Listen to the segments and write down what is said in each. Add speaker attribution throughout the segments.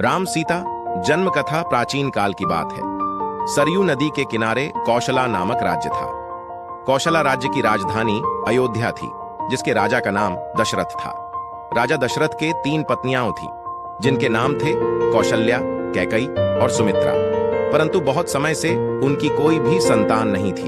Speaker 1: राम सीता जन्म कथा प्राचीन काल की बात है। सरयू नदी के किनारे कौशला नामक राज्य था। कौशला राज्य की राजधानी अयोध्या थी, जिसके राजा का नाम दशरथ था। राजा दशरथ के 3 पत्नियां थीं, जिनके नाम थे कौशल्या, कैकई और सुमित्रा। परंतु बहुत समय से उनकी कोई भी संतान नहीं थी,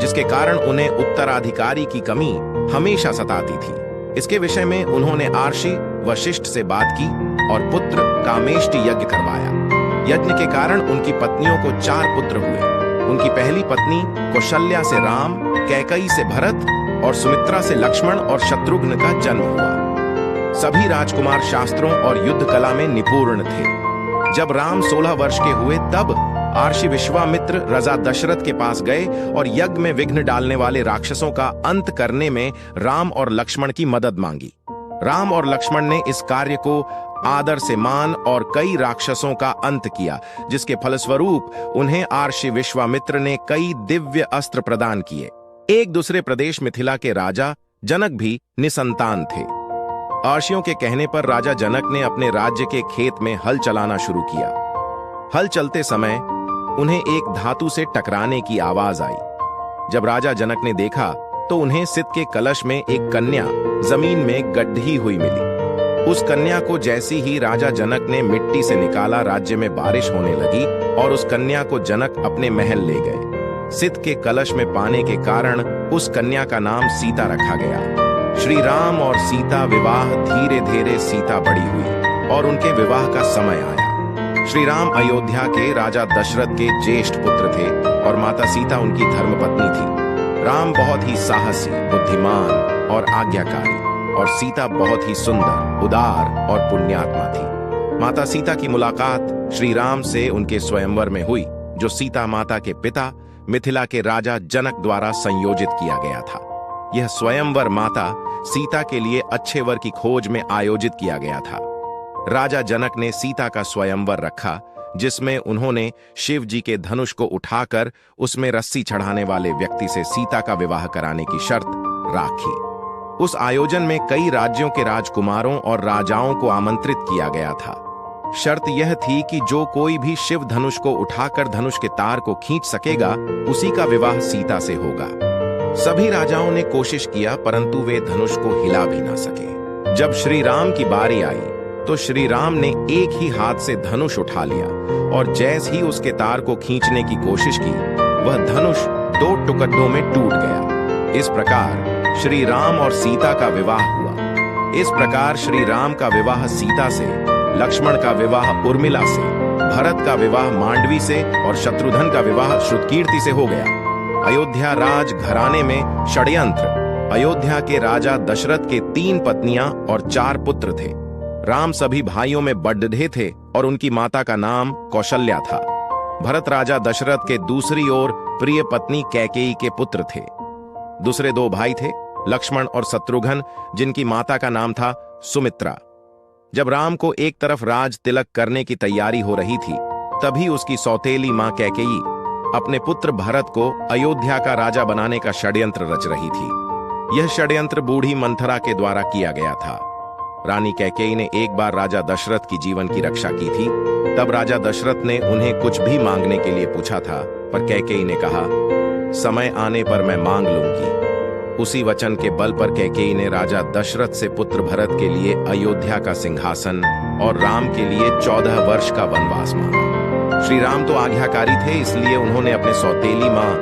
Speaker 1: जिसके कारण उन्हें उत्तराधिकारी की कमी हमेशा सताती थी। इसके विषय में उन्होंने आर्षि वशिष्ठ से बात की और पुत्र कामेष्टि यज्ञ करवाया। यज्ञ के कारण उनकी पत्नियों को 4 पुत्र हुए। उनकी पहली पत्नी कौशल्या से राम, कैकई से भरत और सुमित्रा से लक्ष्मण और शत्रुघ्न का जन्म हुआ। सभी राजकुमार शास्त्रों और युद्ध कला में निपुण थे। जब राम 16 वर्ष के हुए तब आर्षि विश्वामित्र राजा दशरथ के पास गए और यज्ञ में विघ्न डालने वाले राक्षसों का अंत करने में राम और लक्ष्मण की मदद मांगी। राम और लक्ष्मण ने इस कार्य को आदर से मान और कई राक्षसों का अंत किया, जिसके फलस्वरूप उन्हें आर्षि विश्वामित्र ने कई दिव्य अस्त्र प्रदान किए। एक दूसरे प्रदेश मिथिला के राजा जनक भी निसंतान थे। आर्षियों के कहने पर राजा जनक ने अपने राज्य के खेत में हल चलाना शुरू किया। हल चलते समय उन्हें एक धातु से टकराने की आवाज आई। जब राजा जनक ने देखा तो उन्हें सित के कलश में एक कन्या जमीन में गड्ढी हुई मिली। उस कन्या को जैसी ही राजा जनक ने मिट्टी से निकाला, राज्य में बारिश होने लगी और उस कन्या को जनक अपने महल ले गए। सित के कलश में पाने के कारण उस कन्या का नाम सीता रखा गया। श्री राम और सीता विवाह धीरे धीरे सीता बड़ी हुई और उनके विवाह का समय आया। श्री राम अयोध्या के राजा दशरथ के ज्येष्ठ पुत्र थे और माता सीता उनकी धर्मपत्नी थी। राम बहुत ही साहसी, बुद्धिमान और आज्ञाकारी और सीता बहुत ही सुंदर, उदार और पुण्यात्मा थी। माता सीता की मुलाकात श्री राम से उनके स्वयंवर में हुई, जो सीता माता के पिता मिथिला के राजा जनक द्वारा संयोजित किया गया था। यह स्वयंवर माता सीता के लिए अच्छे वर की खोज में आयोजित किया गया था। राजा जनक ने सीता का स्वयंवर रखा, जिसमें उन्होंने शिव जी के धनुष को उठाकर उसमें रस्सी चढ़ाने वाले व्यक्ति से सीता का विवाह कराने की शर्त राखी। उस आयोजन में कई राज्यों के राजकुमारों और राजाओं को आमंत्रित किया गया था। शर्त यह थी कि जो कोई भी शिव धनुष को उठाकर धनुष के तार को खींच सकेगा, उसी का विवाह सीता से होगा। सभी राजाओं ने कोशिश किया, परंतु वे धनुष को हिला भी ना सके। जब श्री राम की बारी आई तो श्री राम ने एक ही हाथ से धनुष उठा लिया और जैसे ही उसके तार को खींचने की कोशिश की, वह धनुष 2 टुकड़ों में टूट गया। इस प्रकार श्री राम और सीता का विवाह हुआ। इस प्रकार श्री राम का विवाह सीता से, लक्ष्मण का विवाह उर्मिला से, भरत का विवाह मांडवी से और शत्रुघ्न का विवाह श्रुतकीर्ति से हो गया। अयोध्या राज घराने में षड्यंत्र। अयोध्या के राजा दशरथ के 3 पत्नियां और 4 पुत्र थे। राम सभी भाइयों में बड़े थे और उनकी माता का नाम कौशल्या था। भरत राजा दशरथ के दूसरी ओर प्रिय पत्नी कैकेयी के पुत्र थे। दूसरे 2 भाई थे, लक्ष्मण और शत्रुघ्न, जिनकी माता का नाम था सुमित्रा। जब राम को एक तरफ राज तिलक करने की तैयारी हो रही थी, तभी उसकी सौतेली मां कैकेयी अपने पुत्र भरत को अयोध्या का राजा बनाने का षड्यंत्र रच रही थी। यह षड्यंत्र बूढ़ी मंथरा के द्वारा किया गया था। रानी कैकेयी ने एक बार राजा दशरथ की जीवन की रक्षा की थी। तब राजा दशरथ ने उन्हें कुछ भी मांगने के लिए पूछा था, पर कैकेयी ने कहा, समय आने पर मैं मांग लूंगी। उसी वचन के बल पर कैकेयी ने राजा दशरथ से पुत्र भरत के लिए अयोध्या का सिंहासन और राम के लिए 14 वर्ष का वनवास मांगा। श्री राम तो आज्ञाकारी थे, इसलिए उन्होंने अपने सौतेली मां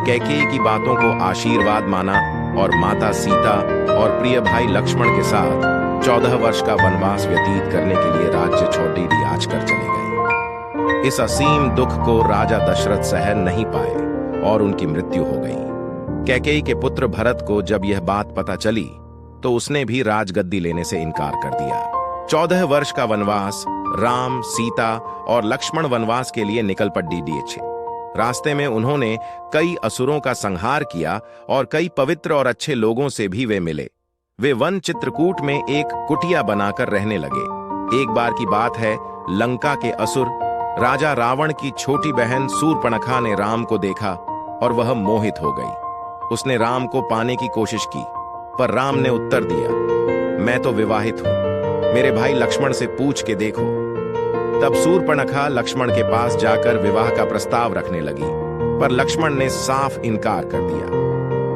Speaker 1: कैकेयी की बातों को आशीर्वाद माना और माता सीता और प्रिय भाई लक्ष्मण के साथ 14 वर्ष का वनवास व्यतीत करने के लिए राज्य छोड़ आज कर चले गए। इस असीम दुख को राजा दशरथ सह नहीं पाए और उनकी मृत्यु हो गई। कैकेयी के पुत्र भरत को जब यह बात पता चली तो उसने भी राजगद्दी लेने से इनकार कर दिया। 14 वर्ष का वनवास राम, सीता और लक्ष्मण वनवास के लिए निकल पड़े। रास्ते में उन्होंने कई असुरों का संहार किया और कई पवित्र और अच्छे लोगों से भी वे मिले। वे वन चित्रकूट में एक कुटिया बनाकर रहने लगे। एक बार की बात है, लंका के असुर राजा रावण की छोटी बहन शूर्पणखा ने राम को देखा और वह मोहित हो गई। उसने राम को पाने की कोशिश की, पर राम ने उत्तर दिया, मैं तो विवाहित हूं, मेरे भाई लक्ष्मण से पूछ के देखो। तब शूर्पणखा लक्ष्मण के पास जाकर विवाह का प्रस्ताव रखने लगी, पर लक्ष्मण ने साफ इनकार कर दिया।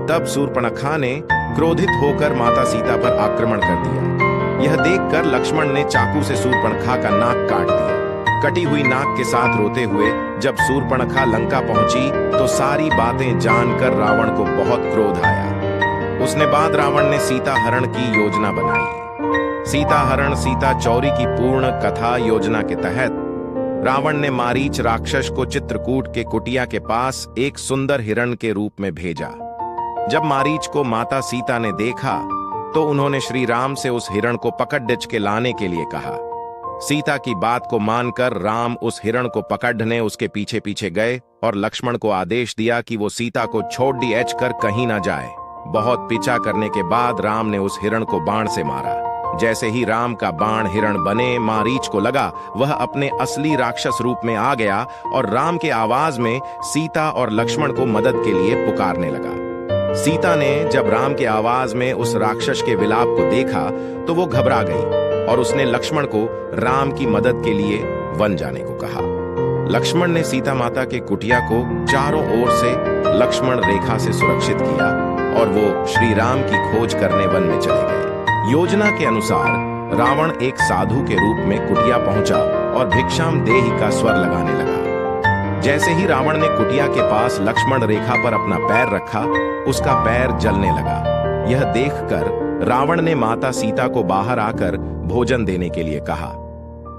Speaker 1: तब शूर्पणखा ने क्रोधित होकर माता सीता पर आक्रमण कर दिया। यह देखकर लक्ष्मण ने चाकू से शूर्पणखा का नाक काट दिया। कटी हुई नाक के साथ रोते हुए जब शूर्पणखा लंका पहुंची तो सारी बातें जानकर रावण को बहुत क्रोध आया। उसने बाद रावण ने सीता हरण की योजना बनाई। सीता हरण सीता चौरी की पूर्ण कथा योजना के तहत रावण ने मारीच राक्षस को चित्रकूट के कुटिया के पास एक सुंदर हिरण के रूप में भेजा। जब मारीच को माता सीता ने देखा तो उन्होंने श्री राम से उस हिरण को पकड़ के लाने के लिए कहा। सीता की बात को मानकर राम उस हिरण को पकड़ने उसके पीछे पीछे गए और लक्ष्मण को आदेश दिया कि वो सीता को छोड़ कर कहीं ना जाए। बहुत पीछा करने के बाद राम ने उस हिरण को बाण से मारा। जैसे ही राम का बाण हिरण बने मारीच को लगा वह अपने असली राक्षस रूप में आ गया और राम के आवाज में सीता और लक्ष्मण को मदद के लिए पुकारने लगा। सीता ने जब राम के आवाज में उस राक्षस के विलाप को देखा तो वो घबरा गई और उसने लक्ष्मण को राम की मदद के लिए वन जाने को कहा। लक्ष्मण ने सीता माता के कुटिया को चारों ओर से लक्ष्मण रेखा से सुरक्षित किया और वो श्री राम की खोज करने वन में चले गए। योजना के अनुसार रावण एक साधु के रूप में कुटिया पहुंचा और भिक्षाम देहि का स्वर लगाने लगा। जैसे ही रावण ने कुटिया के पास लक्ष्मण रेखा पर अपना पैर रखा उसका पैर जलने लगा। यह देखकर रावण ने माता सीता को बाहर आकर भोजन देने के लिए कहा।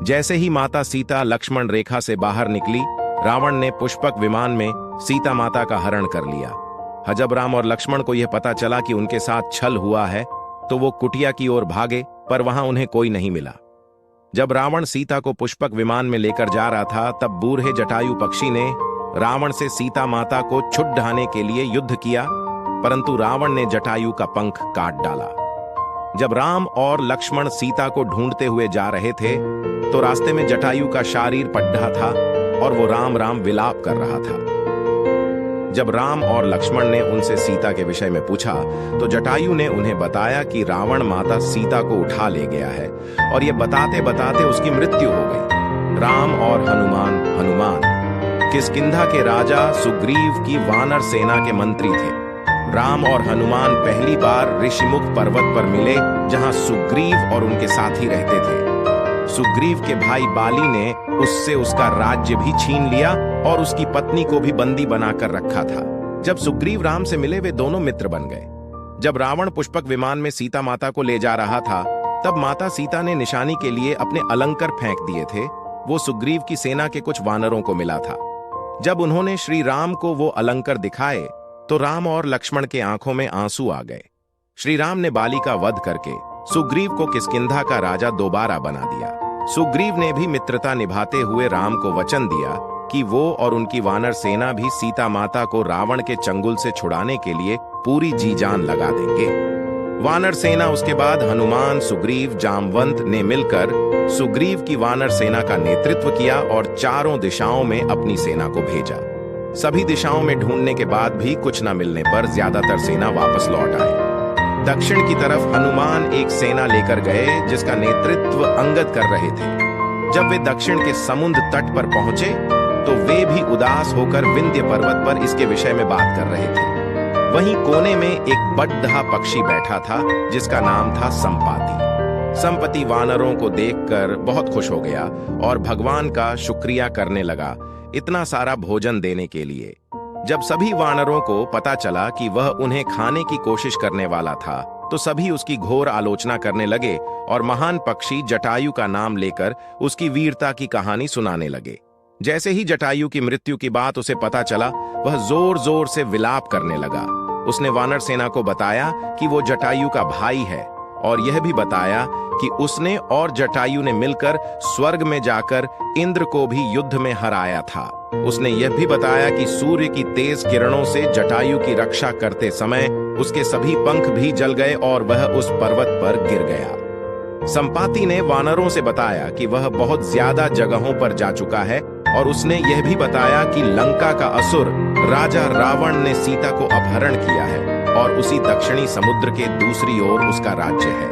Speaker 1: जैसे ही माता सीता लक्ष्मण रेखा से बाहर निकली रावण ने पुष्पक विमान में सीता माता का हरण कर लिया। जब राम और लक्ष्मण को यह पता चला कि उनके साथ छल हुआ है तो वो कुटिया की ओर भागे, पर वहां उन्हें कोई नहीं मिला। जब रावण सीता को पुष्पक विमान में लेकर जा रहा था तब बूढ़े जटायु पक्षी ने रावण से सीता माता को छुड़ाने के लिए युद्ध किया, परंतु रावण ने जटायु का पंख काट डाला। जब राम और लक्ष्मण सीता को ढूंढते हुए जा रहे थे तो रास्ते में जटायु का शरीर पड्ढा था और वो राम राम विलाप कर रहा था। जब राम और लक्ष्मण ने उनसे सीता के विषय में पूछा तो जटायु ने उन्हें बताया कि रावण माता सीता को उठा ले गया है और ये बताते बताते उसकी मृत्यु हो गई। राम और हनुमान किष्किंधा के राजा सुग्रीव की वानर सेना के मंत्री थे। राम और हनुमान पहली बार ऋषिमुख पर्वत पर मिले जहां सुग्रीव और उनके साथी रहते थे। सुग्रीव के भाई बाली ने उससे उसका राज्य भी छीन लिया और उसकी पत्नी को भी बंदी बनाकर रखा था। जब सुग्रीव राम से मिले वे दोनों मित्र बन गए। जब रावण पुष्पक विमान में सीता माता को ले जा रहा था तब माता सीता ने निशानी के लिए अपने अलंकर फेंक दिए थे। वो सुग्रीव की सेना के कुछ वानरों को मिला था। जब उन्होंने श्री राम को वो अलंकर दिखाए तो राम और लक्ष्मण के आंखों में आंसू आ गए। श्री राम ने बाली का वध करके सुग्रीव को किष्किंधा का राजा दोबारा बना दिया। सुग्रीव ने भी मित्रता निभाते हुए राम को वचन दिया कि वो और उनकी वानर सेना भी सीता माता को रावण के चंगुल से छुड़ाने के लिए पूरी जी जान लगा देंगे। वानर सेना उसके बाद हनुमान, सुग्रीव, जामवंत ने मिलकर सुग्रीव की वानर सेना का नेतृत्व किया और चारों दिशाओं में अपनी सेना को भेजा। सभी दिशाओं में ढूंढने के बाद भी कुछ न मिलने पर ज्यादातर सेना वापस लौट आई। दक्षिण की तरफ हनुमान एक सेना लेकर गए जिसका नेतृत्व अंगद कर रहे थे। जब वे दक्षिण के समुद्र तट पर पहुंचे तो वे भी उदास होकर विंध्य पर्वत पर इसके विषय में बात कर रहे थे। वहीं कोने में एक बड्ढा पक्षी बैठा था जिसका नाम था संपाति। संपत्ति वानरों को देखकर बहुत खुश हो गया और भगवान का शुक्रिया करने लगा इतना सारा भोजन देने के लिए। जब सभी वानरों को पता चला कि वह उन्हें खाने की कोशिश करने वाला था तो सभी उसकी घोर आलोचना करने लगे और महान पक्षी जटायु का नाम लेकर उसकी वीरता की कहानी सुनाने लगे। जैसे ही जटायु की मृत्यु की बात उसे पता चला वह जोर जोर से विलाप करने लगा। उसने वानर सेना को बताया कि वो जटायु का भाई है और यह भी बताया कि उसने और जटायु ने मिलकर स्वर्ग में जाकर इंद्र को भी युद्ध में हराया था। उसने यह भी बताया कि सूर्य की तेज किरणों से जटायु की रक्षा करते समय उसके सभी पंख भी जल गए और वह उस पर्वत पर गिर गया। संपाति ने वानरों से बताया कि वह बहुत ज्यादा जगहों पर जा चुका है और उसने यह भी बताया कि लंका का असुर राजा रावण ने सीता को अपहरण किया है और उसी दक्षिणी समुद्र के दूसरी ओर उसका राज्य है।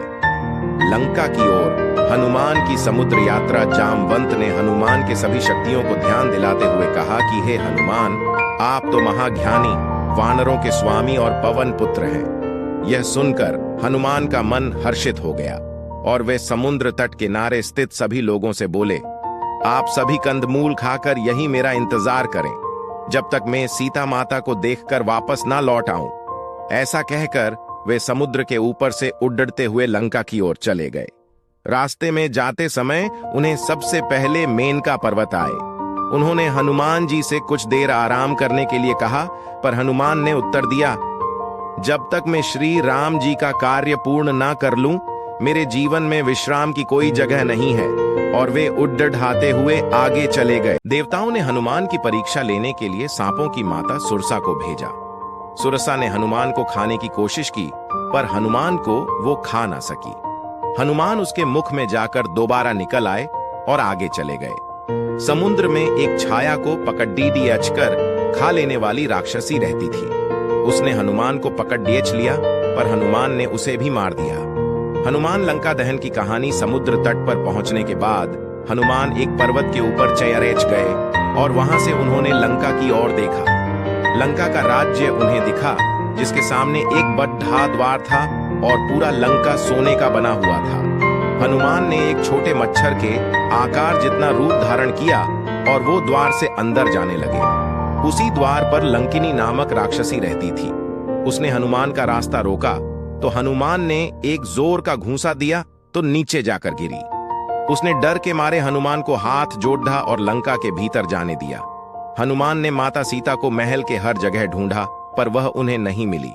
Speaker 1: लंका की ओर हनुमान की समुद्र यात्रा। जामवंत ने हनुमान के सभी शक्तियों को ध्यान दिलाते हुए कहा कि हे हनुमान, आप तो महाज्ञानी, वानरों के स्वामी और पवन पुत्र हैं। यह सुनकर हनुमान का मन हर्षित हो गया और वे समुद्र तट किनारे स्थित सभी लोगों से बोले, आप सभी कंदमूल खाकर यही मेरा इंतजार करें जब तक मैं सीता माता को देखकर वापस ना लौट आऊं। ऐसा कहकर वे समुद्र के ऊपर से उड़ते हुए लंका की ओर चले गए। रास्ते में जाते समय उन्हें सबसे पहले मेनका पर्वत आए। उन्होंने हनुमान जी से कुछ देर आराम करने के लिए कहा, पर हनुमान ने उत्तर दिया, जब तक मैं श्री राम जी का कार्य पूर्ण ना कर लूं, मेरे जीवन में विश्राम की कोई जगह नहीं है। और वे उड़ाते हुए आगे चले गए। देवताओं ने हनुमान की परीक्षा लेने के लिए सांपों की माता सुरसा को भेजा। सुरसा ने हनुमान को खाने की कोशिश की, पर हनुमान को वो खा ना सकी। हनुमान उसके मुख में जाकर दोबारा निकल आए और आगे चले गए। समुद्र में एक छाया को पकड़ीडी अचकर खा लेने वाली राक्षसी रहती थी। उसने हनुमान को पकड़ डेच लिया, पर हनुमान ने उसे भी मार दिया। हनुमान लंका दहन की कहानी। समुद्र तट पर पहुंचने के बाद हनुमान एक पर्वत के ऊपर चयरेच गए और वहां से उन्होंने लंका की ओर देखा। लंका का राज्य उन्हें दिखा, जिसके सामने एक बड़ा द्वार था और पूरा लंका सोने का बना हुआ था। हनुमान ने एक छोटे मच्छर के आकार जितना रूप धारण किया और वो द्वार से अंदर जाने लगे। उसी द्वार पर लंकिनी नामक राक्षसी रहती थी। उसने हनुमान का रास्ता रोका तो हनुमान ने एक जोर का घूंसा दिया तो नीचे जाकर गिरी। उसने डर के मारे हनुमान को हाथ जोड़ा और लंका के भीतर जाने दिया। हनुमान ने माता सीता को महल के हर जगह ढूंढा, पर वह उन्हें नहीं मिली।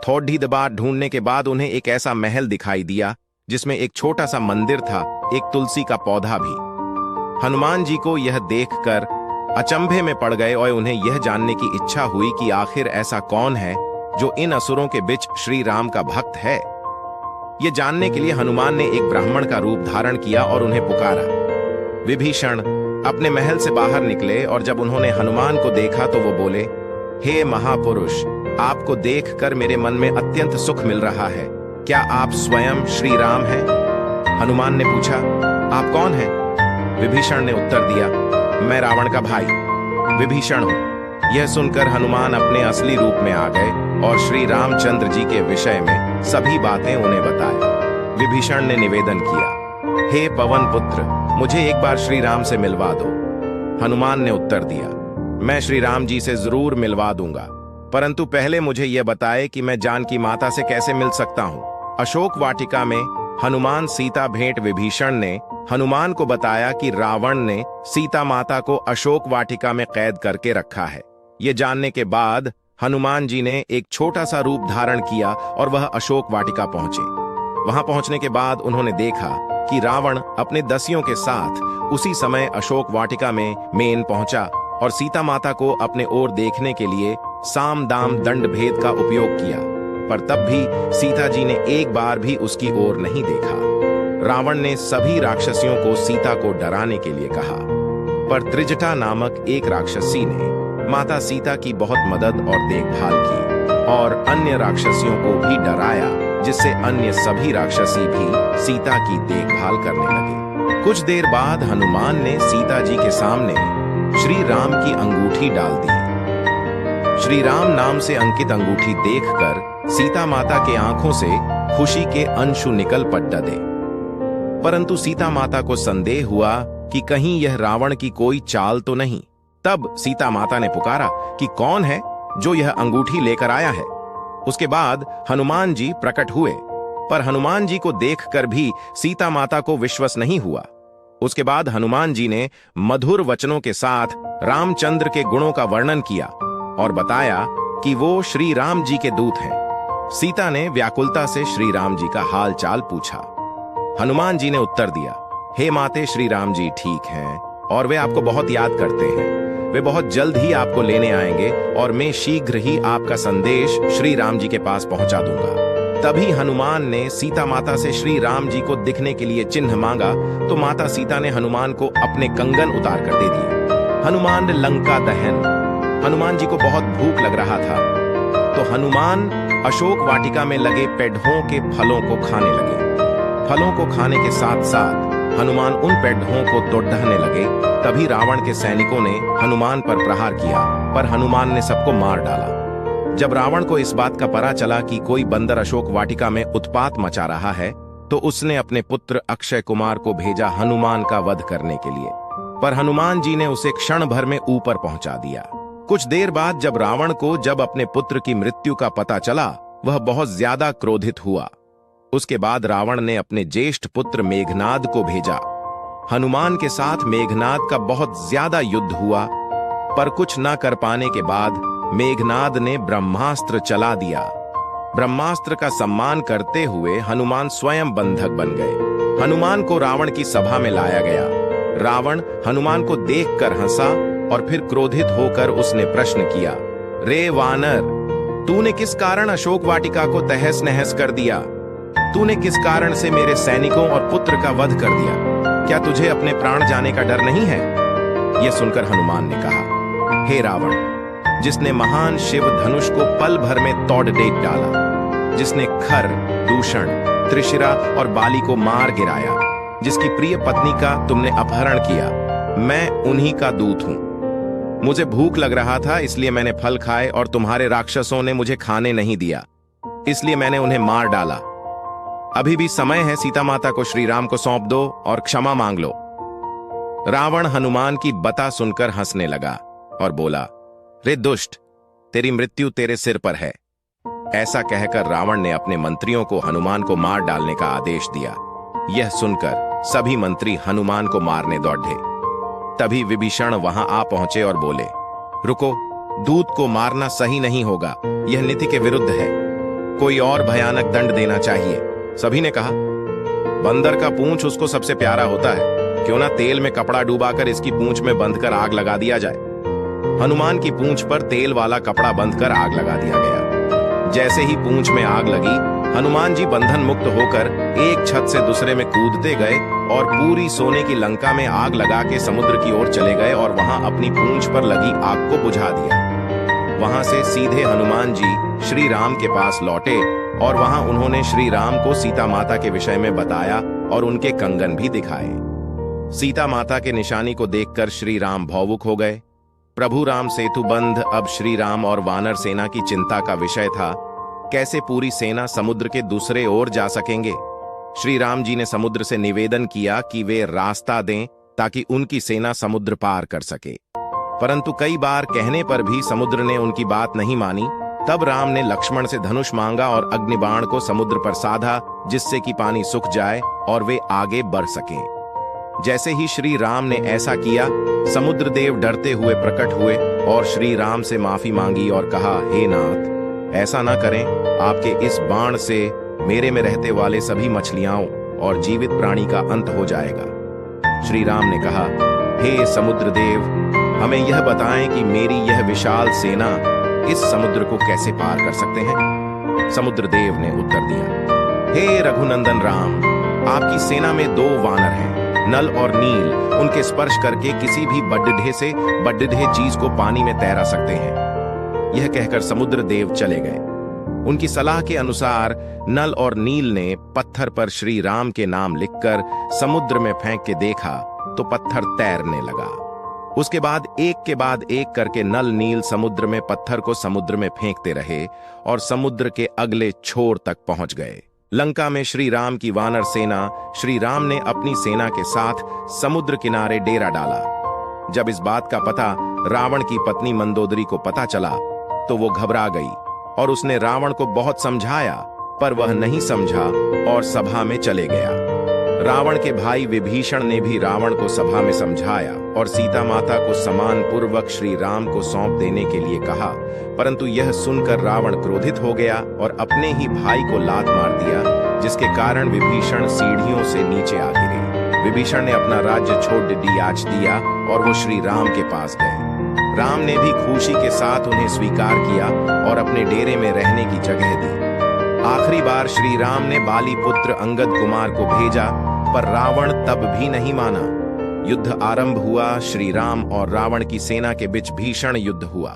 Speaker 1: थोड़ी देर ढूंढने के बाद उन्हें एक ऐसा महल दिखाई दिया जिसमें एक छोटा सा मंदिर था, एक तुलसी का पौधा भी। हनुमान जी को यह देखकर अचंभे में पड़ गए और उन्हें यह जानने की इच्छा हुई कि आखिर ऐसा कौन है जो इन असुरों के बीच श्री राम का भक्त है। ये जानने के लिए हनुमान ने एक ब्राह्मण का रूप धारण किया और उन्हें पुकारा। विभीषण अपने महल से बाहर निकले और जब उन्होंने हनुमान को देखा तो वो बोले, हे महापुरुष, आपको देखकर मेरे मन में अत्यंत सुख मिल रहा है। क्या आप स्वयं श्री राम हैं? हनुमान ने पूछा, आप कौन हैं? विभीषण ने उत्तर दिया, मैं रावण का भाई विभीषण हूं। यह सुनकर हनुमान अपने असली रूप में आ गए और श्री रामचंद्र जी के विषय में सभी बातें उन्हें बताई। विभीषण ने निवेदन किया, हे पवन पुत्र, मुझे एक बार श्री राम से मिलवा दो। हनुमान ने उत्तर दिया, मैं श्री राम जी से जरूर मिलवा दूंगा, परंतु पहले मुझे यह बताए कि मैं जानकी माता से कैसे मिल सकता हूं। अशोक वाटिका में हनुमान सीता भेंट। विभीषण ने हनुमान को बताया कि रावण ने सीता माता को अशोक वाटिका में कैद करके रखा है। ये जानने के बाद हनुमान जी ने एक छोटा सा रूप धारण किया और वह अशोक वाटिका पहुंचे। वहां पहुंचने के बाद उन्होंने देखा कि रावण अपने दसियों के साथ उसी समय अशोक वाटिका में मेन पहुंचा और सीता माता को अपने ओर देखने के लिए साम दाम दंड भेद का उपयोग किया, पर तब भी सीता जी ने एक बार भी उसकी ओर नहीं देखा। रावण ने सभी राक्षसियों को सीता को डराने के लिए कहा, पर त्रिजटा नामक एक राक्षसी ने माता सीता की बहुत मदद और देखभाल की और अन्य राक्षसियों को भी डराया, जिससे अन्य सभी राक्षसी भी सीता की देखभाल करने लगे। कुछ देर बाद हनुमान ने सीता जी के सामने श्री राम की अंगूठी डाल दी। श्री राम नाम से अंकित अंगूठी देखकर सीता माता के आंखों से खुशी के अंशु निकल पड़े, परंतु सीता माता को संदेह हुआ कि कहीं यह रावण की कोई चाल तो नहीं। तब सीता माता ने पुकारा कि कौन है जो यह अंगूठी लेकर आया है। उसके बाद हनुमान जी प्रकट हुए, पर हनुमान जी को देखकर भी सीता माता को विश्वास नहीं हुआ। उसके बाद हनुमान जी ने मधुर वचनों के साथ रामचंद्र के गुणों का वर्णन किया और बताया कि वो श्री राम जी के दूत हैं। सीता ने व्याकुलता से श्री राम जी का हाल चाल पूछा। हनुमान जी ने उत्तर दिया, हे माते, श्री राम जी ठीक हैं और वे आपको बहुत याद करते हैं। वे बहुत जल्द ही आपको लेने आएंगे और मैं शीघ्र ही आपका संदेश श्री राम जी के पास पहुंचा दूंगा। तभी हनुमान ने सीता माता से श्री राम जी को दिखने के लिए चिन्ह मांगा, तो माता सीता ने हनुमान को अपने कंगन उतार कर दे दिए। हनुमान ने लंका दहन। हनुमान जी को बहुत भूख लग रहा था, तो हनुमान अशोक वाटिका में लगे पेड़ों के फलों को खाने लगे। फलों को खाने के साथ साथ हनुमान उन पेड़ों को तोड़ने लगे। तभी रावण के सैनिकों ने हनुमान पर प्रहार किया, पर हनुमान ने सबको मार डाला। जब रावण को इस बात का पता चला कि कोई बंदर अशोक वाटिका में उत्पात मचा रहा है, तो उसने अपने पुत्र अक्षय कुमार को भेजा हनुमान का वध करने के लिए, पर हनुमान जी ने उसे क्षण भर में ऊपर पहुंचा दिया। कुछ देर बाद जब रावण को अपने पुत्र की मृत्यु का पता चला, वह बहुत ज्यादा क्रोधित हुआ। उसके बाद रावण ने अपने ज्येष्ठ पुत्र मेघनाद को भेजा। हनुमान के साथ मेघनाद का बहुत ज्यादा युद्ध हुआ, पर कुछ न कर पाने के बाद मेघनाद ने ब्रह्मास्त्र चला दिया। ब्रह्मास्त्र का सम्मान करते हुए हनुमान स्वयं बंधक बन गए। हनुमान को रावण की सभा में लाया गया। रावण हनुमान को देखकर हंसा और फिर क्रोधित होकर उसने प्रश्न किया, रे वानर, तूने किस कारण अशोक वाटिका को तहस नहस कर दिया? तूने किस कारण से मेरे सैनिकों और पुत्र का वध कर दिया? क्या तुझे अपने प्राण जाने का डर नहीं है? यह सुनकर हनुमान ने कहा, हे रावण, जिसने महान शिव धनुष को पल भर में तोड़ देख डाला, जिसने खर, दूषण, त्रिशिरा और बाली को मार गिराया, जिसकी प्रिय पत्नी का तुमने अपहरण किया, मैं उन्हीं का दूत हूं। मुझे भूख लग रहा था, इसलिए मैंने फल खाए और तुम्हारे राक्षसों ने मुझे खाने नहीं दिया, इसलिए मैंने उन्हें मार डाला। अभी भी समय है, सीता माता को श्री राम को सौंप दो और क्षमा मांग लो। रावण हनुमान की बता सुनकर हंसने लगा और बोला, रे दुष्ट, तेरी मृत्यु तेरे सिर पर है। ऐसा कहकर रावण ने अपने मंत्रियों को हनुमान को मार डालने का आदेश दिया। यह सुनकर सभी मंत्री हनुमान को मारने दौड़े। तभी विभीषण वहां आ पहुंचे और बोले, रुको, दूत को मारना सही नहीं होगा, यह नीति के विरुद्ध है, कोई और भयानक दंड देना चाहिए। सभी ने कहा, बंदर का पूंछ उसको सबसे प्यारा होता है, क्यों ना तेल में कपड़ा डुबाकर इसकी पूंछ में बंधकर आग लगा दिया जाए। हनुमान की पूंछ पर तेल वाला कपड़ा बंधकर आग लगा दिया गया। जैसे ही पूंछ में आग लगी, हनुमान जी बंधन मुक्त होकर एक छत से दूसरे में कूदते गए और पूरी सोने की लंका में आग लगा के समुद्र की ओर चले गए और वहां अपनी पूंछ पर लगी आग को बुझा दिया। वहां से सीधे हनुमान जी श्री राम के पास लौटे और वहां उन्होंने श्री राम को सीता माता के विषय में बताया और उनके कंगन भी दिखाए। सीता माता के निशानी को देखकर श्री राम भावुक हो गए। प्रभु राम सेतु बंध अब श्री राम और वानर सेना की चिंता का विषय था। कैसे पूरी सेना समुद्र के दूसरे ओर जा सकेंगे? श्री राम जी ने समुद्र से निवेदन किया कि वे रास्ता दें ताकि उनकी सेना समुद्र पार कर सके, परंतु कई बार कहने पर भी समुद्र ने उनकी बात नहीं मानी। तब राम ने लक्ष्मण से धनुष मांगा और अग्निबाण को समुद्र पर साधा, जिससे कि पानी सूख जाए और वे आगे बढ़ सकें। जैसे ही श्री राम ने ऐसा किया, समुद्र देव डरते हुए प्रकट हुए और श्री राम से माफी मांगी और कहा, हे नाथ, ऐसा ना करें, आपके इस बाण से मेरे में रहते वाले सभी मछलियां और जीवित प्राणी का अंत हो जाएगा। श्री राम ने कहा, हे समुद्र देव, हमें यह बताएं कि मेरी यह विशाल सेना इस समुद्र को कैसे पार कर सकते हैं? समुद्र देव ने उत्तर दिया, हे रघुनंदन राम, आपकी सेना में 2 वानर हैं, नल और नील। उनके स्पर्श करके किसी भी बड्ढे से बड्ढे चीज को पानी में तैरा सकते हैं। यह कहकर समुद्र देव चले गए। उनकी सलाह के अनुसार नल और नील ने पत्थर पर श्री राम के नाम लिखकर समुद्र में फेंक के देखा तो पत्थर तैरने लगा। उसके बाद एक के बाद एक करके नल नील समुद्र में पत्थर को समुद्र में फेंकते रहे और समुद्र के अगले छोर तक पहुंच गए। लंका में श्री राम की वानर सेना, श्री राम ने अपनी सेना के साथ समुद्र किनारे डेरा डाला। जब इस बात का पता रावण की पत्नी मंदोदरी को पता चला तो वो घबरा गई और उसने रावण को बहुत समझाया, पर वह नहीं समझा और सभा में चले गया। रावण के भाई विभीषण ने भी रावण को सभा में समझाया और सीता माता को सम्मान पूर्वक श्री राम को सौंप देने के लिए कहा, परंतु यह सुनकर रावण क्रोधित हो गया और अपने ही भाई को लात मार दिया, जिसके कारण विभीषण सीढ़ियों से नीचे आ गिरे। विभीषण ने अपना राज्य छोड़ याच दिया और वो श्री राम के पास गए। राम ने भी खुशी के साथ उन्हें स्वीकार किया और अपने डेरे में रहने की जगह दी। आखिरी बार श्री राम ने बाली पुत्र अंगद कुमार को भेजा, पर रावण तब भी नहीं माना। युद्ध आरंभ हुआ। श्री राम और रावण की सेना के बीच भीषण युद्ध हुआ।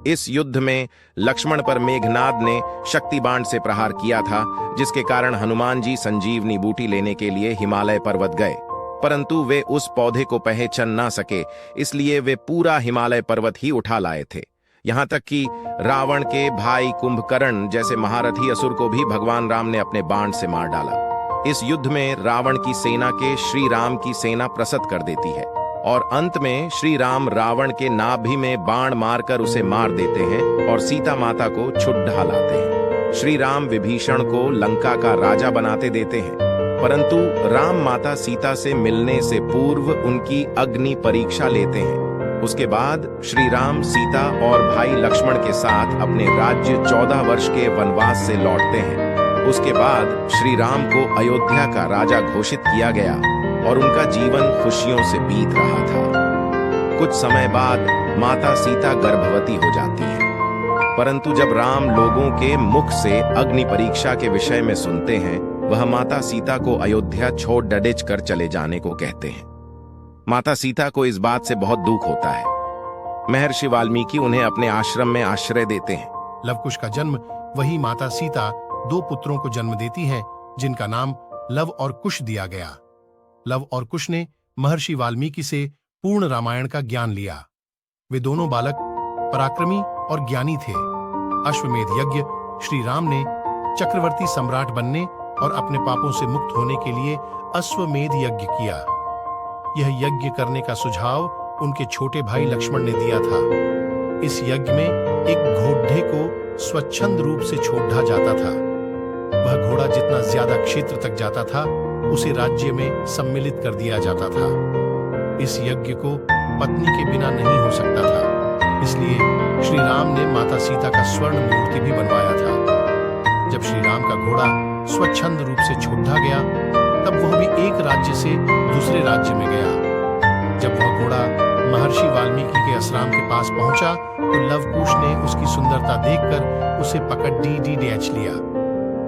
Speaker 1: इस युद्ध में लक्ष्मण पर मेघनाद ने शक्ति बाण से प्रहार किया था, जिसके कारण हनुमान जी संजीवनी बूटी लेने के लिए हिमालय पर्वत गए, परंतु वे उस पौधे को पहचान ना सके, इसलिए वे पूरा हिमालय पर्वत ही उठा लाए थे। यहां तक कि रावण के भाई कुंभकर्ण जैसे महारथी असुर को भी भगवान राम ने अपने बाण से मार डाला। इस युद्ध में रावण की सेना के श्री राम की सेना प्रसत कर देती है और अंत में श्री राम रावण के नाभि में बाण मारकर उसे मार देते हैं और सीता माता को छुड़ा लाते हैं। श्री राम विभीषण को लंका का राजा बनाते देते हैं, परंतु राम माता सीता से मिलने से पूर्व उनकी अग्नि परीक्षा लेते हैं। उसके बाद श्री राम सीता और भाई लक्ष्मण के साथ अपने राज्य 14 वर्ष के वनवास से लौटते हैं। उसके बाद श्री राम को अयोध्या का राजा घोषित किया गया और उनका जीवन खुशियों से बीत रहा था। कुछ समय बाद माता सीता गर्भवती हो जाती है, परंतु जब राम लोगों के मुख से अग्नि परीक्षा के विषय में सुनते हैं, वह माता सीता को अयोध्या छोड़ डडिच कर चले जाने को कहते हैं। माता सीता को इस बात से बहुत दुख होता है। महर्षि वाल्मीकि उन्हें अपने आश्रम में आश्रय देते हैं।
Speaker 2: लवकुश का जन्म वही माता सीता 2 पुत्रों को जन्म देती है, जिनका नाम लव और कुश दिया गया। लव और कुश ने महर्षि वाल्मीकि से पूर्ण रामायण का ज्ञान लिया। वे दोनों बालक पराक्रमी और ज्ञानी थे। अश्वमेध यज्ञ श्री राम ने चक्रवर्ती सम्राट बनने और अपने पापों से मुक्त होने के लिए अश्वमेध यज्ञ किया। यह यज्ञ करने का सुझाव उनके छोटे भाई लक्ष्मण ने दिया था। इस यज्ञ में एक घोड़े को स्वच्छंद रूप से छोड़ा जाता था। वह घोड़ा जितना ज्यादा क्षेत्र तक जाता था, उसे राज्य में सम्मिलित कर दिया जाता था। इस यज्ञ को पत्नी के बिना नहीं हो सकता था, इसलिए श्री राम ने माता सीता का स्वर्ण मूर्ति भी बनवाया था। जब श्री राम का घोड़ा स्वच्छंद रूप से छोड़ा गया, तब वह भी एक राज्य से दूसरे राज्य में गया। जब वह घोड़ा महर्षि वाल्मीकि के आश्रम के पास पहुंचा, तो लवकुश ने उसकी सुंदरता देखकर उसे पकड़ डीच लिया।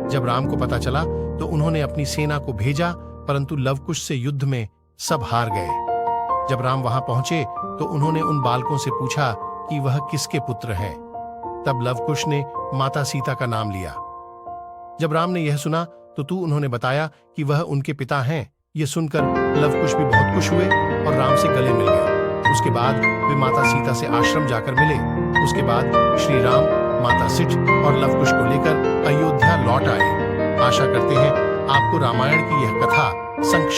Speaker 2: जब राम को पता चला, तो उन्होंने अपनी सेना को भेजा, परंतु लवकुश से युद्ध में सब हार गए। जब राम वहां पहुंचे, तो उन्होंने उन बालकों से पूछा कि वह किसके पुत्र हैं। तब लवकुश ने माता सीता का नाम लिया। जब राम ने यह सुना, तो उन्होंने बताया कि वह उनके पिता हैं। यह सुनकर लवकुश भी बहुत खुश हुए और राम से गले मिल गए। उसके बाद वे माता सीता से आश्रम जाकर मिले। उसके बाद श्री राम माता सिठ और लवकुश को लेकर अयोध्या लौट आए। आशा करते हैं आपको रामायण की यह कथा संक्षिप्त